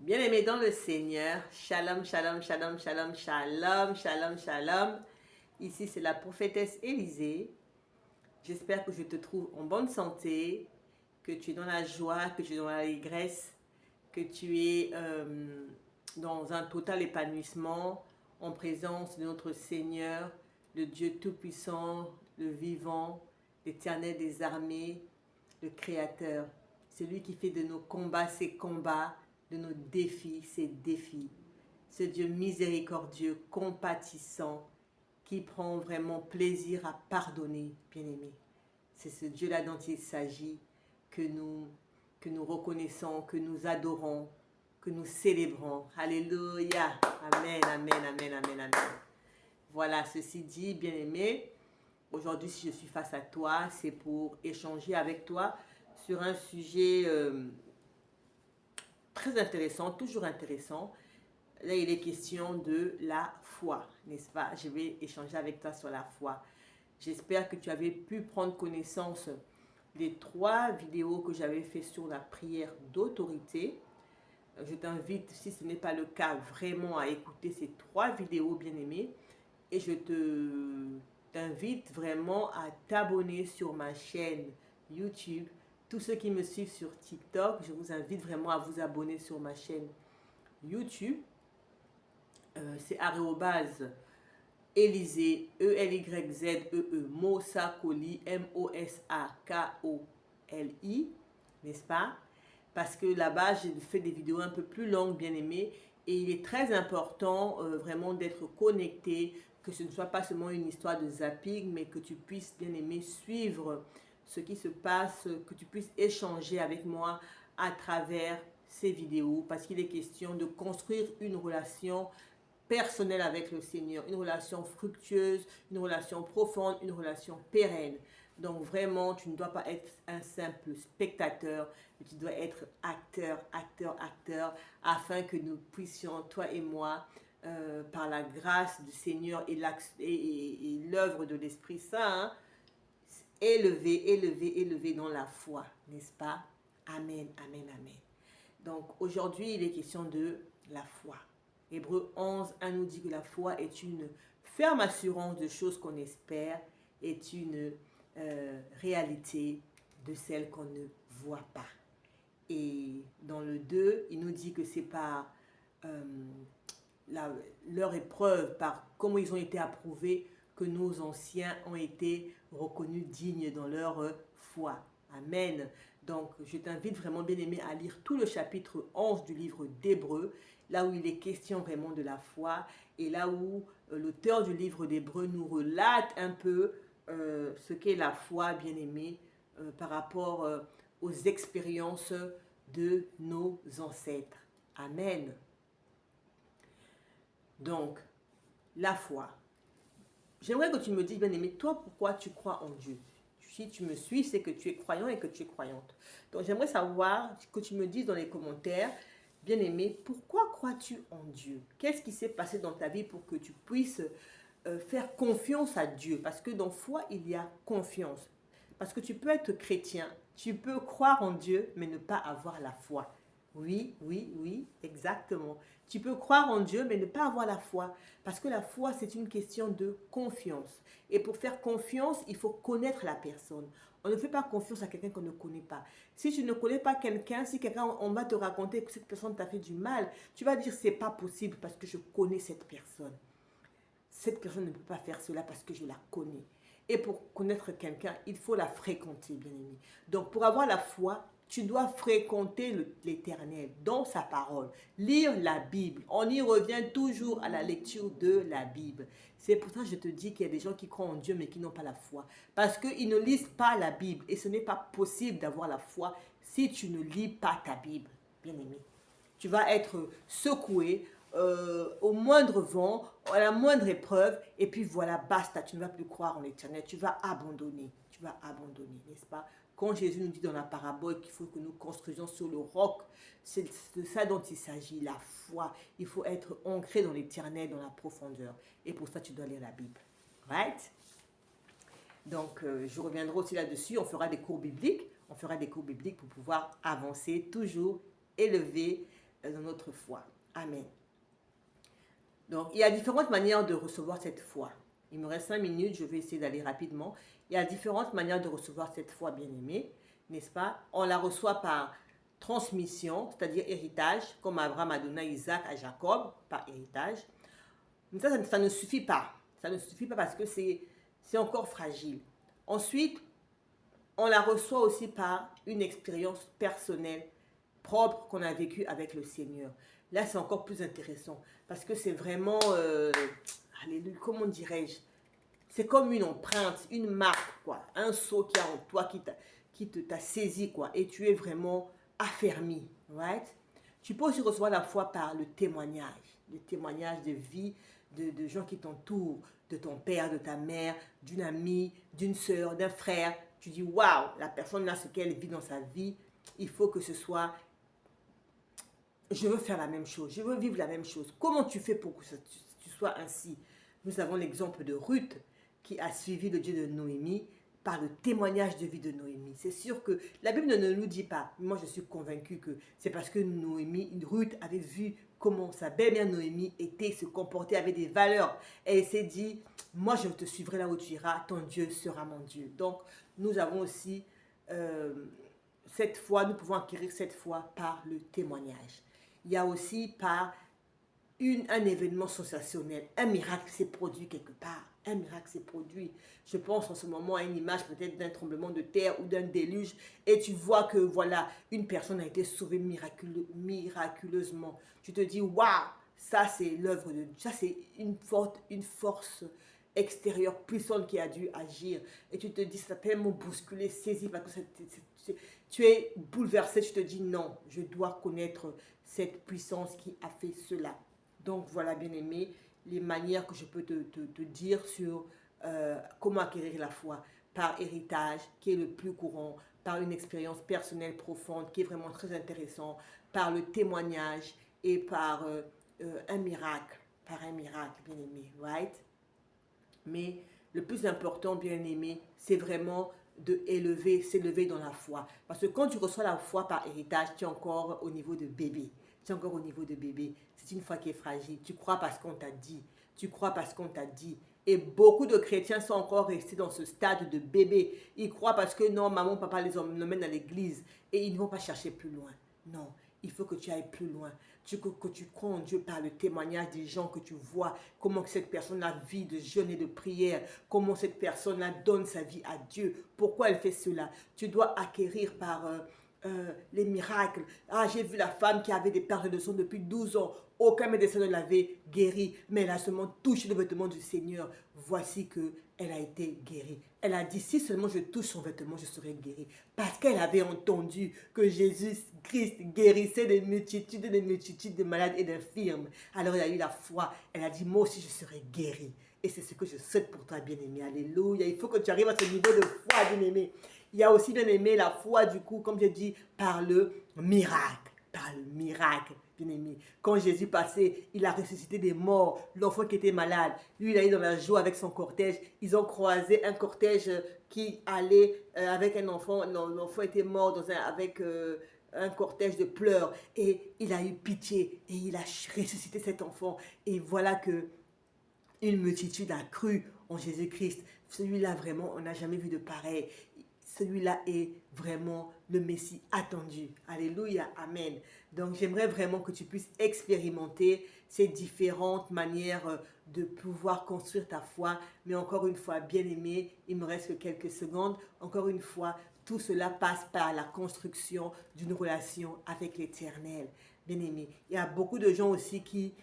Bien-aimés dans le Seigneur, shalom, shalom, shalom, shalom, shalom, shalom, shalom. Ici, c'est la prophétesse Élisée. J'espère que je te trouve en bonne santé, que tu es dans la joie, que tu es dans l'allégresse, que tu es dans un total épanouissement en présence de notre Seigneur, le Dieu Tout-Puissant, le vivant, l'Éternel des armées, le Créateur. C'est lui qui fait de nos combats ses combats, de nos défis ses défis. Ce Dieu miséricordieux, compatissant, qui prend vraiment plaisir à pardonner, bien-aimé. C'est ce Dieu-là dont il s'agit que nous reconnaissons, que nous adorons, que nous célébrons. Alléluia. Amen, amen, amen, amen, amen. Voilà, ceci dit, bien-aimé, aujourd'hui, si je suis face à toi, c'est pour échanger avec toi sur un sujet très intéressant, toujours intéressant. Là, il est question de la foi, n'est-ce pas? Je vais échanger avec toi sur la foi. J'espère que tu avais pu prendre connaissance des 3 vidéos que j'avais fait sur la prière d'autorité. Je t'invite, si ce n'est pas le cas, vraiment à écouter ces 3 vidéos bien aimées. Et je t'invite vraiment à t'abonner sur ma chaîne YouTube. Tous ceux qui me suivent sur TikTok, je vous invite vraiment à vous abonner sur ma chaîne YouTube. C'est Élisée, E-L-Y-Z-E-E, Mosakoli, M-O-S-A-K-O-L-I, n'est-ce pas? Parce que là-bas, j'ai fait des vidéos un peu plus longues, bien aimées, et il est très important vraiment d'être connecté, que ce ne soit pas seulement une histoire de zapping, mais que tu puisses, bien aimé, suivre ce qui se passe, que tu puisses échanger avec moi à travers ces vidéos, parce qu'il est question de construire une relation personnelle avec le Seigneur, une relation fructueuse, une relation profonde, une relation pérenne. Donc vraiment, tu ne dois pas être un simple spectateur, mais tu dois être acteur, acteur, acteur, afin que nous puissions, toi et moi, par la grâce du Seigneur et l'œuvre de l'Esprit Saint, élever, élever, élever dans la foi, n'est-ce pas? Amen, amen, amen. Donc aujourd'hui, il est question de la foi. Hébreu 11, 1 nous dit que la foi est une ferme assurance de choses qu'on espère, est une réalité de celles qu'on ne voit pas. Et dans le 2, il nous dit que c'est par leur épreuve, par comment ils ont été approuvés, que nos anciens ont été reconnus dignes dans leur foi. Amen. Donc, je t'invite vraiment, bien aimé, à lire tout le chapitre 11 du livre d'Hébreu, là où il est question vraiment de la foi, et là où l'auteur du livre d'Hébreu nous relate un peu ce qu'est la foi, bien aimé, par rapport aux expériences de nos ancêtres. Amen. Donc, la foi. J'aimerais que tu me dises, bien aimé, toi, pourquoi tu crois en Dieu? Si tu me suis, c'est que tu es croyant et que tu es croyante. Donc, j'aimerais savoir que tu me dises dans les commentaires, bien aimé, pourquoi crois-tu en Dieu? Qu'est-ce qui s'est passé dans ta vie pour que tu puisses faire confiance à Dieu? Parce que dans foi, il y a confiance. Parce que tu peux être chrétien, tu peux croire en Dieu, mais ne pas avoir la foi. Oui, oui, oui, exactement. Tu peux croire en Dieu, mais ne pas avoir la foi. Parce que la foi, c'est une question de confiance. Et pour faire confiance, il faut connaître la personne. On ne fait pas confiance à quelqu'un qu'on ne connaît pas. Si tu ne connais pas quelqu'un, si quelqu'un, on va te raconter que cette personne t'a fait du mal, tu vas dire c'est pas possible parce que je connais cette personne. Cette personne ne peut pas faire cela parce que je la connais. Et pour connaître quelqu'un, il faut la fréquenter, bien aimé. Donc, pour avoir la foi, tu dois fréquenter l'Éternel dans sa parole. Lire la Bible. On y revient toujours à la lecture de la Bible. C'est pour ça que je te dis qu'il y a des gens qui croient en Dieu mais qui n'ont pas la foi. Parce qu'ils ne lisent pas la Bible. Et ce n'est pas possible d'avoir la foi si tu ne lis pas ta Bible, bien aimé. Tu vas être secoué au moindre vent, à la moindre épreuve, et puis voilà, basta, tu ne vas plus croire en l'éternel, tu vas abandonner, n'est-ce pas? Quand Jésus nous dit dans la parabole qu'il faut que nous construisions sur le roc, c'est de ça dont il s'agit, la foi. Il faut être ancré dans l'éternel, dans la profondeur. Et pour ça, tu dois lire la Bible. Right? Donc, je reviendrai aussi là-dessus. On fera des cours bibliques. On fera des cours bibliques pour pouvoir avancer, toujours élever dans notre foi. Amen. Donc, il y a différentes manières de recevoir cette foi. Il me reste 5 minutes, je vais essayer d'aller rapidement. Il y a différentes manières de recevoir cette foi, bien-aimée, n'est-ce pas? On la reçoit par transmission, c'est-à-dire héritage, comme Abraham a donné à Isaac, à Jacob, par héritage. Mais ça ne suffit pas. Ça ne suffit pas parce que c'est encore fragile. Ensuite, on la reçoit aussi par une expérience personnelle propre qu'on a vécue avec le Seigneur. Là, c'est encore plus intéressant parce que c'est vraiment, alléluia, comment dirais-je, c'est comme une empreinte, une marque, quoi, un sceau qui a en toi, qui t'a saisi, quoi, et tu es vraiment affermi, right? Tu peux aussi recevoir la foi par le témoignage de vie de gens qui t'entourent, de ton père, de ta mère, d'une amie, d'une sœur, d'un frère. Tu dis, waouh, la personne là, ce qu'elle vit dans sa vie, il faut que ce soit, je veux faire la même chose, je veux vivre la même chose. Comment tu fais pour que tu sois ainsi? Nous avons l'exemple de Ruth qui a suivi le Dieu de Noémie par le témoignage de vie de Noémie. C'est sûr que la Bible ne nous dit pas, moi je suis convaincue que c'est parce que Ruth avait vu comment sa belle-mère Noémie se comportait, avait des valeurs. Et elle s'est dit, moi je te suivrai là où tu iras, ton Dieu sera mon Dieu. Donc nous avons aussi cette foi, nous pouvons acquérir cette foi par le témoignage. Il y a aussi par un événement sensationnel, un miracle s'est produit quelque part. Un miracle s'est produit. Je pense en ce moment à une image peut-être d'un tremblement de terre ou d'un déluge et tu vois que voilà, une personne a été sauvée miraculeusement. Tu te dis, waouh, ça c'est l'œuvre de Dieu, ça c'est une force extérieure puissante qui a dû agir. Et tu te dis, ça peut me bousculer, saisi, parce que tu es bouleversé, tu te dis, non, je dois connaître cette puissance qui a fait cela. Donc voilà, bien-aimé, les manières que je peux te dire sur comment acquérir la foi. Par héritage, qui est le plus courant, par une expérience personnelle profonde, qui est vraiment très intéressant, par le témoignage et par un miracle. Par un miracle, bien-aimé, right? Mais le plus important, bien-aimé, c'est vraiment s'élever dans la foi. Parce que quand tu reçois la foi par héritage, tu es encore au niveau de bébé. Tu es encore au niveau de bébé. C'est une foi qui est fragile. Tu crois parce qu'on t'a dit. Tu crois parce qu'on t'a dit. Et beaucoup de chrétiens sont encore restés dans ce stade de bébé. Ils croient parce que non, maman, papa les emmènent à l'église. Et ils ne vont pas chercher plus loin. Non, il faut que tu ailles plus loin. Que tu crois en Dieu par le témoignage des gens que tu vois, comment cette personne-là vit de jeûne et de prière, comment cette personne-là donne sa vie à Dieu, pourquoi elle fait cela. Tu dois acquérir par les miracles. Ah, j'ai vu la femme qui avait des pertes de sang depuis 12 ans. Aucun médecin ne l'avait guérie, mais elle a seulement touché le vêtement du Seigneur. Voici qu'elle a été guérie. Elle a dit, si seulement je touche son vêtement, je serai guérie. Parce qu'elle avait entendu que Jésus-Christ guérissait des multitudes de malades et d'infirmes. Alors elle a eu la foi. Elle a dit, moi aussi je serai guérie. Et c'est ce que je souhaite pour toi, bien-aimé. Alléluia. Il faut que tu arrives à ce niveau de foi, bien-aimé. Il y a aussi, bien-aimé, la foi, du coup, comme je dis, par le miracle. Par le miracle, bien-aimé. Quand Jésus passait, il a ressuscité des morts. L'enfant qui était malade, lui, il allait dans la joie avec son cortège. Ils ont croisé un cortège qui allait avec un enfant. L'enfant était mort avec un cortège de pleurs. Et il a eu pitié. Et il a ressuscité cet enfant. Et voilà que une multitude a cru en Jésus-Christ. Celui-là, vraiment, on n'a jamais vu de pareil. Celui-là est vraiment le Messie attendu. Alléluia, amen. Donc, j'aimerais vraiment que tu puisses expérimenter ces différentes manières de pouvoir construire ta foi. Mais encore une fois, bien aimé, il me reste que quelques secondes. Encore une fois, tout cela passe par la construction d'une relation avec l'Éternel. Bien aimé, il y a beaucoup de gens aussi qui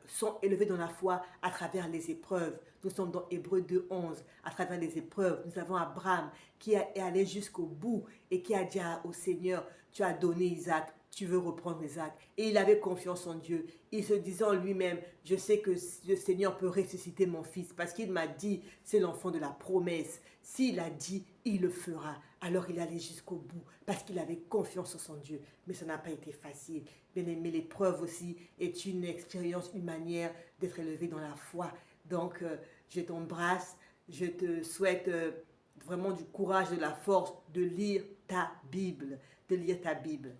sont élevés dans la foi à travers les épreuves. Nous sommes dans Hébreux 2:11. À travers les épreuves, nous avons Abraham qui est allé jusqu'au bout et qui a dit au Seigneur, tu as donné Isaac, tu veux reprendre Isaac. Et il avait confiance en Dieu. Il se disait en lui-même, je sais que le Seigneur peut ressusciter mon fils parce qu'il m'a dit, c'est l'enfant de la promesse. S'il a dit, il le fera. Alors il allait jusqu'au bout parce qu'il avait confiance en son Dieu. Mais ça n'a pas été facile. Bien aimé, l'épreuve aussi est une expérience, une manière d'être élevé dans la foi. Donc, je t'embrasse. Je te souhaite vraiment du courage, de la force de lire ta Bible. De lire ta Bible.